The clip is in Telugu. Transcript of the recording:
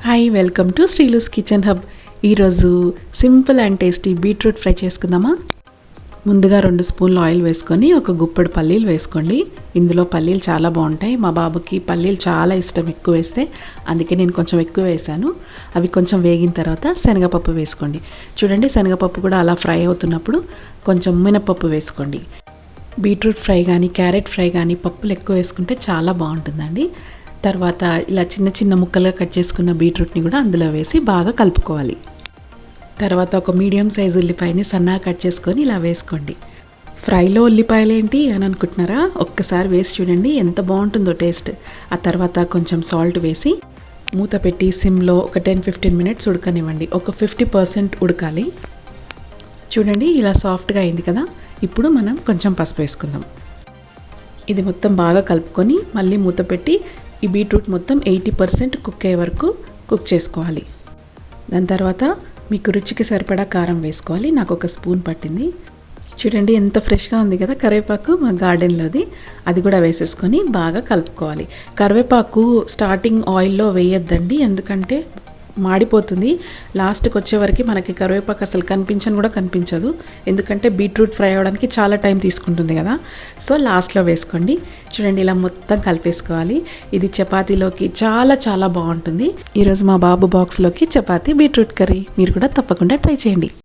Hi welcome to Srilu's kitchen hub. ఈరోజు simple and tasty beetroot fry చేసుకుందామా. ముందుగా 2 స్పూన్లు ఆయిల్ వేసుకొని ఒక గుప్పెడు పల్లీలు వేసుకోండి. ఇందులో పల్లీలు చాలా బాగుంటాయి. మా బాబుకి పల్లీలు చాలా ఇష్టం, ఎక్కువ వేస్తే, అందుకే నేను కొంచెం ఎక్కువ వేసాను. అవి కొంచెం వేగిన తర్వాత శనగపప్పు వేసుకోండి. చూడండి, శనగపప్పు కూడా అలా ఫ్రై అవుతున్నప్పుడు కొంచెం మినపప్పు వేసుకోండి. బీట్రూట్ ఫ్రై కానీ క్యారెట్ ఫ్రై కానీ పప్పులు ఎక్కువ వేసుకుంటే చాలా బాగుంటుందండి. తర్వాత ఇలా చిన్న చిన్న ముక్కలుగా కట్ చేసుకున్న బీట్రూట్ని కూడా అందులో వేసి బాగా కలుపుకోవాలి. తర్వాత ఒక మీడియం సైజు ఉల్లిపాయని సన్నగా కట్ చేసుకొని ఇలా వేసుకోండి. ఫ్రైలో ఉల్లిపాయలు ఏంటి అని అనుకుంటున్నారా? ఒక్కసారి వేసి చూడండి, ఎంత బాగుంటుందో టేస్ట్. ఆ తర్వాత కొంచెం సాల్ట్ వేసి మూత పెట్టి సిమ్లో ఒక 10-15 మినిట్స్ ఉడకనివ్వండి. ఒక 50% ఉడకాలి. చూడండి, ఇలా సాఫ్ట్గా అయింది కదా. ఇప్పుడు మనం కొంచెం పసుపు వేసుకుందాం. ఇది మొత్తం బాగా కలుపుకొని మళ్ళీ మూత పెట్టి ఈ బీట్రూట్ మొత్తం 80% కుక్ అయ్యే వరకు కుక్ చేసుకోవాలి. దాని తర్వాత మీకు రుచికి సరిపడా కారం వేసుకోవాలి. నాకు 1 స్పూన్ పట్టింది. చూడండి, ఎంత ఫ్రెష్గా ఉంది కదా కరివేపాకు, మా గార్డెన్లోది. అది కూడా వేసేసుకొని బాగా కలుపుకోవాలి. కరివేపాకు స్టార్టింగ్ ఆయిల్లో వేయొద్దండి, ఎందుకంటే మాడిపోతుంది. లాస్ట్కి వచ్చేవరకు మనకి కరివేపాకు అసలు కూడా కనిపించదు, ఎందుకంటే బీట్రూట్ ఫ్రై అవ్వడానికి చాలా టైం తీసుకుంటుంది కదా. సో లాస్ట్లో వేసుకోండి. చూడండి, ఇలా మొత్తం కలిపేసుకోవాలి. ఇది చపాతీలోకి చాలా చాలా బాగుంటుంది. ఈరోజు మా బాబు బాక్స్లోకి చపాతీ బీట్రూట్ కర్రీ. మీరు కూడా తప్పకుండా ట్రై చేయండి.